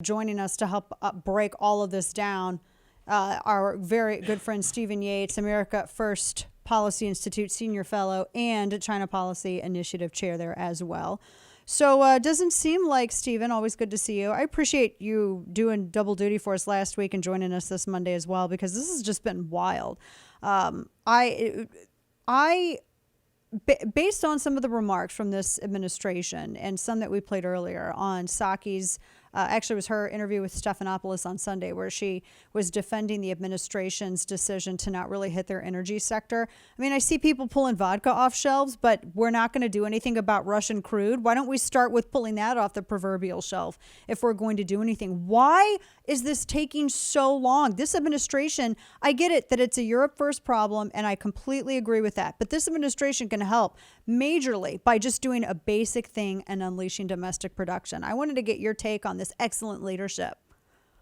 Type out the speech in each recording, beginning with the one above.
Joining us to help break all of this down, our very good friend Stephen Yates, America First Policy Institute Senior Fellow and China Policy Initiative Chair there as well. So doesn't seem like, Stephen, always good to see you. I appreciate you doing double duty for us last week and joining us this Monday as well, because this has just been wild. Based on some of the remarks from this administration and some that we played earlier on Saki's, actually it was her interview with Stephanopoulos on Sunday, where she was defending the administration's decision to not really hit their energy sector. I mean, I see people pulling vodka off shelves, but we're not going to do anything about Russian crude. Why don't we start with pulling that off the proverbial shelf if we're going to do anything? Why is this taking so long? This administration, I get it that it's a Europe first problem, and I completely agree with that. But this administration can help majorly by just doing a basic thing and unleashing domestic production. I wanted to get your take on this excellent leadership.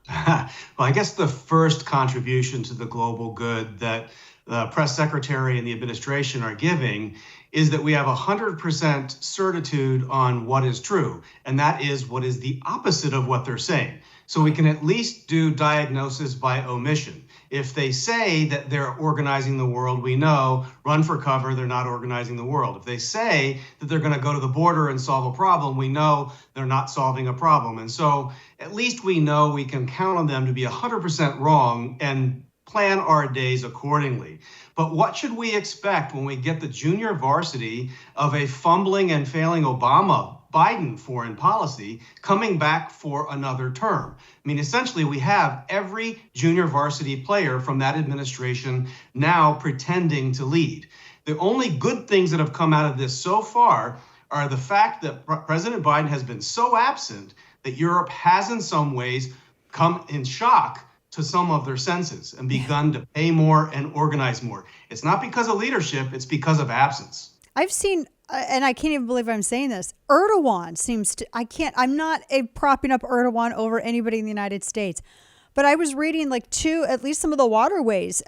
Well, I guess the first contribution to the global good that the press secretary and the administration are giving is that we have 100% certitude on what is true, and that is what is the opposite of what they're saying. So we can at least do diagnosis by omission. If they say that they're organizing the world, we know, run for cover, they're not organizing the world. If they say that they're going to go to the border and solve a problem, we know they're not solving a problem. And so at least we know we can count on them to be 100% wrong and plan our days accordingly. But what should we expect when we get the junior varsity of a fumbling and failing Biden foreign policy coming back for another term? I mean, essentially, we have every junior varsity player from that administration now pretending to lead. The only good things that have come out of this so far are the fact that President Biden has been so absent that Europe has in some ways come in shock to some of their senses and begun to pay more and organize more. It's not because of leadership, it's because of absence. I've seen, and I can't even believe I'm saying this, Erdogan seems to, I'm not propping up Erdogan over anybody in the United States, but I was reading at least some of the waterways,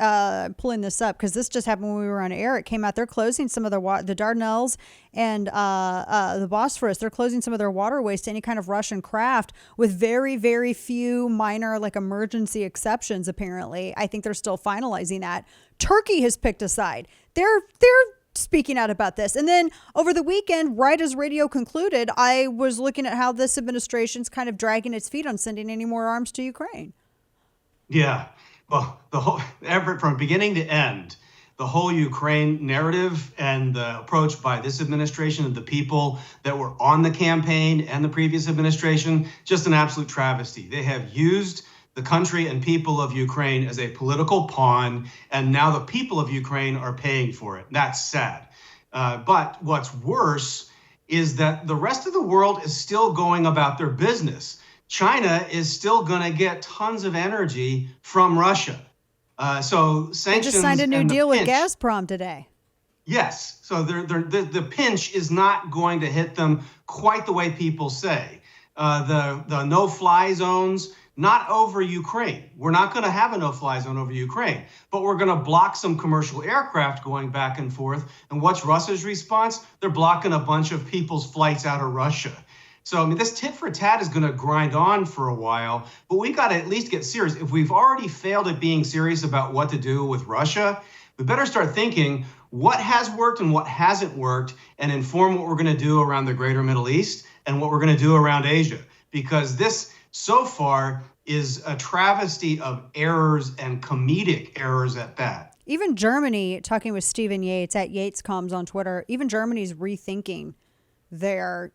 pulling this up, because this just happened when we were on air. It came out, they're closing some of the Dardanelles and the Bosphorus. They're closing some of their waterways to any kind of Russian craft, with very, very few minor emergency exceptions, apparently. I think they're still finalizing that. Turkey has picked a side. They're speaking out about this. And then over the weekend, right as radio concluded, I was looking at how this administration's kind of dragging its feet on sending any more arms to Ukraine. Yeah, well, the whole effort from beginning to end, the whole Ukraine narrative and the approach by this administration and the people that were on the campaign and the previous administration, just an absolute travesty. They have used the country and people of Ukraine as a political pawn, and now the people of Ukraine are paying for it. That's sad. But what's worse is that the rest of the world is still going about their business. China is still going to get tons of energy from Russia. So sanctions. They just signed a new deal with Gazprom today. Yes. So the pinch is not going to hit them quite the way people say. The no-fly zones, not over Ukraine. We're not going to have a no-fly zone over Ukraine, but we're going to block some commercial aircraft going back and forth. And what's Russia's response? They're blocking a bunch of people's flights out of Russia. So, I mean, this tit for tat is going to grind on for a while, but we got to at least get serious. If we've already failed at being serious about what to do with Russia, we better start thinking what has worked and what hasn't worked, and inform what we're going to do around the greater Middle East and what we're going to do around Asia. Because this, so far, is a travesty of errors and comedic errors at that. Even Germany, talking with Stephen Yates at YatesComs on Twitter, even Germany's rethinking their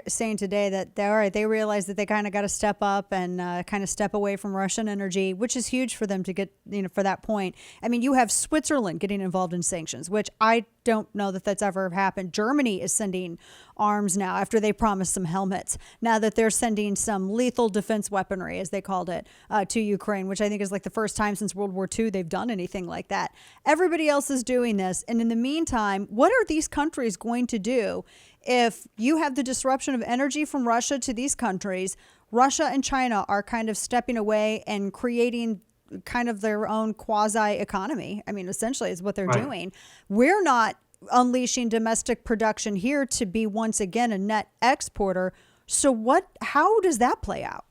saying today that they realize that they kind of got to step up and kind of step away from Russian energy, which is huge for them to get, for that point. I mean, you have Switzerland getting involved in sanctions, which I don't know that that's ever happened. Germany is sending arms now after they promised some helmets. Now that they're sending some lethal defense weaponry, as they called it, to Ukraine, which I think is the first time since World War II they've done anything like that. Everybody else is doing this. And in the meantime, what are these countries going to do if you have the disruption of energy from Russia to these countries? Russia and China are kind of stepping away and creating kind of their own quasi economy. I mean, essentially is what they're doing. We're not unleashing domestic production here to be once again a net exporter. So how does that play out?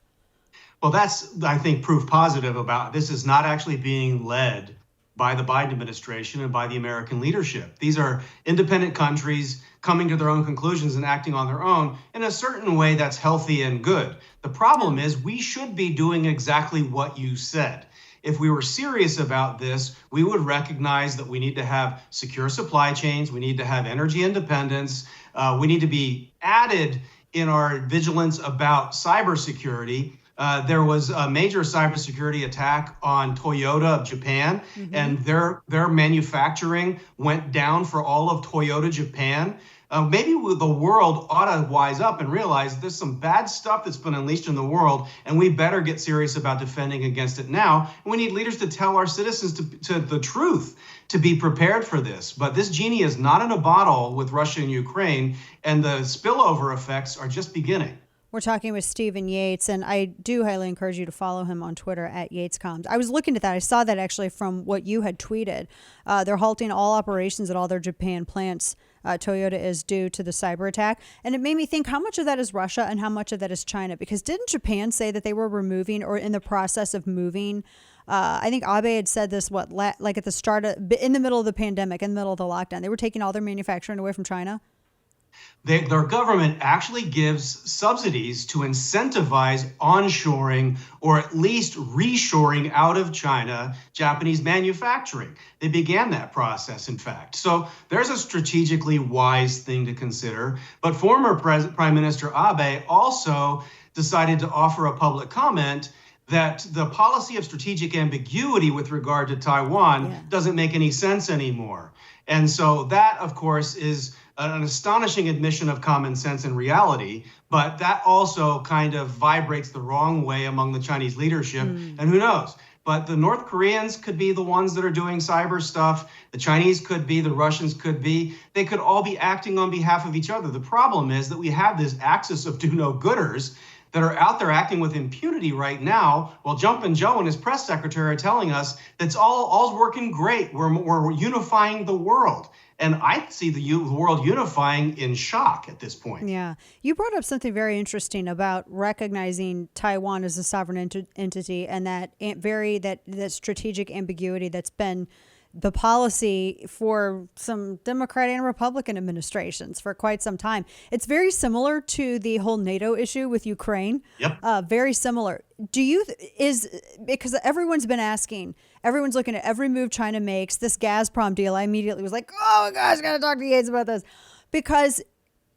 Well, that's, I think, proof positive about this is not actually being led by the Biden administration and by the American leadership. These are independent countries coming to their own conclusions and acting on their own in a certain way that's healthy and good. The problem is we should be doing exactly what you said. If we were serious about this, we would recognize that we need to have secure supply chains, we need to have energy independence, we need to be added in our vigilance about cybersecurity. There was a major cybersecurity attack on Toyota of Japan, and their manufacturing went down for all of Toyota Japan. Maybe the world ought to wise up and realize there's some bad stuff that's been unleashed in the world, and we better get serious about defending against it now. And we need leaders to tell our citizens to the truth, to be prepared for this. But this genie is not in a bottle with Russia and Ukraine, and the spillover effects are just beginning. We're talking with Stephen Yates, and I do highly encourage you to follow him on Twitter at YatesComs. I was looking at that. I saw that actually from what you had tweeted. They're halting all operations at all their Japan plants. Toyota is due to the cyber attack. And it made me think, how much of that is Russia and how much of that is China? Because didn't Japan say that they were removing or in the process of moving? I think Abe had said this, like at the start of, in the middle of the pandemic, in the middle of the lockdown. They were taking all their manufacturing away from China. Their government actually gives subsidies to incentivize onshoring or at least reshoring out of China Japanese manufacturing. They began that process, in fact. So there's a strategically wise thing to consider. But former Prime Minister Abe also decided to offer a public comment that the policy of strategic ambiguity with regard to Taiwan doesn't make any sense anymore. And so that, of course, is an astonishing admission of common sense and reality, but that also kind of vibrates the wrong way among the Chinese leadership. And who knows? But the North Koreans could be the ones that are doing cyber stuff. The Chinese could be, the Russians could be. They could all be acting on behalf of each other. The problem is that we have this axis of do-no-gooders that are out there acting with impunity right now, while Jumpin' Joe and his press secretary are telling us that's all's working great. We're unifying the world. And I see the world unifying in shock at this point. Yeah. You brought up something very interesting about recognizing Taiwan as a sovereign entity and that strategic ambiguity that's been the policy for some Democratic and Republican administrations for quite some time. It's very similar to the whole NATO issue with Ukraine. Yep. Very similar. Because everyone's been asking, everyone's looking at every move China makes, this Gazprom deal, I immediately was like, oh my gosh, I got to talk to Yates about this. Because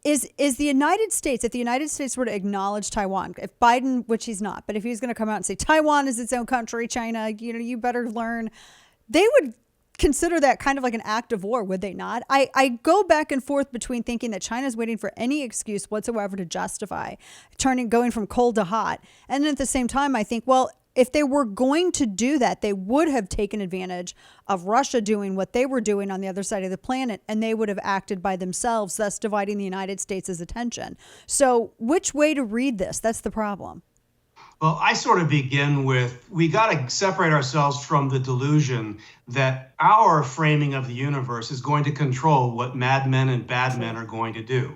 is the United States, if the United States were to acknowledge Taiwan, if Biden, which he's not, but if he was going to come out and say Taiwan is its own country, China, you better learn, they would consider that kind of like an act of war, would they not? I go back and forth between thinking that China's waiting for any excuse whatsoever to justify going from cold to hot. And then at the same time, I think, well, if they were going to do that, they would have taken advantage of Russia doing what they were doing on the other side of the planet, and they would have acted by themselves, thus dividing the United States' attention. So which way to read this? That's the problem. Well, I sort of begin with, we got to separate ourselves from the delusion that our framing of the universe is going to control what madmen and bad men are going to do.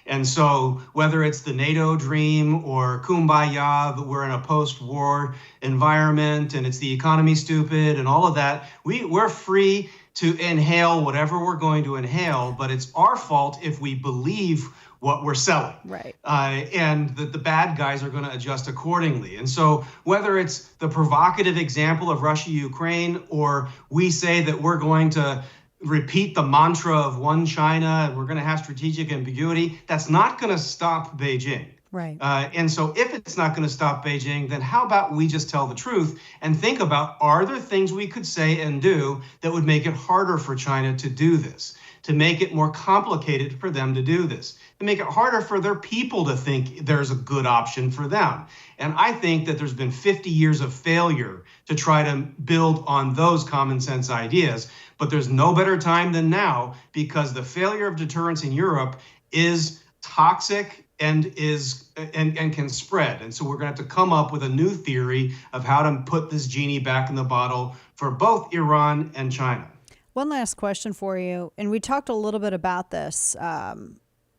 And so whether it's the NATO dream or kumbaya, that we're in a post-war environment and it's the economy stupid and all of that, we're free to inhale whatever we're going to inhale, but it's our fault if we believe what we're selling. Right. And that the bad guys are going to adjust accordingly. And so whether it's the provocative example of Russia, Ukraine, or we say that we're going to repeat the mantra of one China and we're going to have strategic ambiguity, that's not going to stop Beijing. Right. And so if it's not going to stop Beijing, then how about we just tell the truth and think about, are there things we could say and do that would make it harder for China to do this, to make it more complicated for them to do this, to make it harder for their people to think there's a good option for them. And I think that there's been 50 years of failure to try to build on those common sense ideas. But there's no better time than now, because the failure of deterrence in Europe is toxic and can spread. And so we're going to have to come up with a new theory of how to put this genie back in the bottle for both Iran and China. One last question for you, and we talked a little bit about this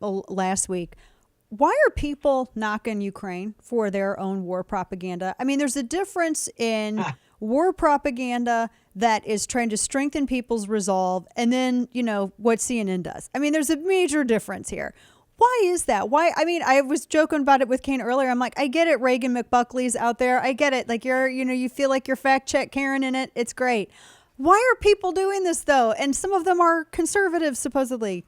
last week. why are people knocking Ukraine for their own war propaganda? I mean, there's a difference in war propaganda that is trying to strengthen people's resolve and then, what CNN does. I mean, there's a major difference here. Why is that? Why? I mean, I was joking about it with Kane earlier. I'm like, I get it. Reagan McBuckley's out there. I get it. Like you feel like you're fact check Karen in it. It's great. Why are people doing this though? And some of them are conservatives, supposedly.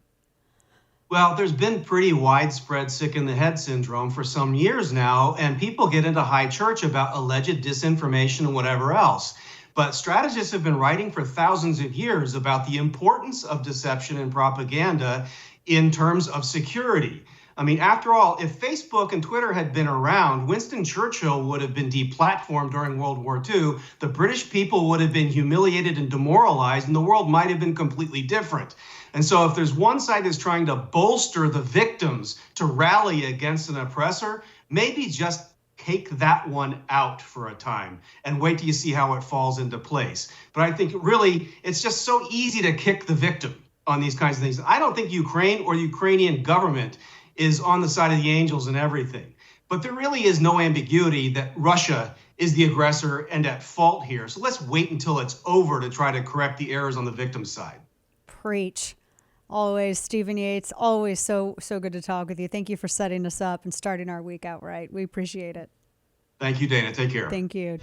Well, there's been pretty widespread sick in the head syndrome for some years now, and people get into high church about alleged disinformation and whatever else. But strategists have been writing for thousands of years about the importance of deception and propaganda in terms of security. I mean, after all, if Facebook and Twitter had been around, Winston Churchill would have been deplatformed during World War II. The British people would have been humiliated and demoralized, and the world might have been completely different. And so if there's one side that's trying to bolster the victims to rally against an oppressor, maybe just take that one out for a time and wait till you see how it falls into place. But I think really it's just so easy to kick the victim on these kinds of things. I don't think Ukraine or the Ukrainian government is on the side of the angels and everything. But there really is no ambiguity that Russia is the aggressor and at fault here. So let's wait until it's over to try to correct the errors on the victim's side. Preach. Always, Stephen Yates, always so good to talk with you. Thank you for setting us up and starting our week out right. We appreciate it. Thank you, Dana. Take care. Thank you.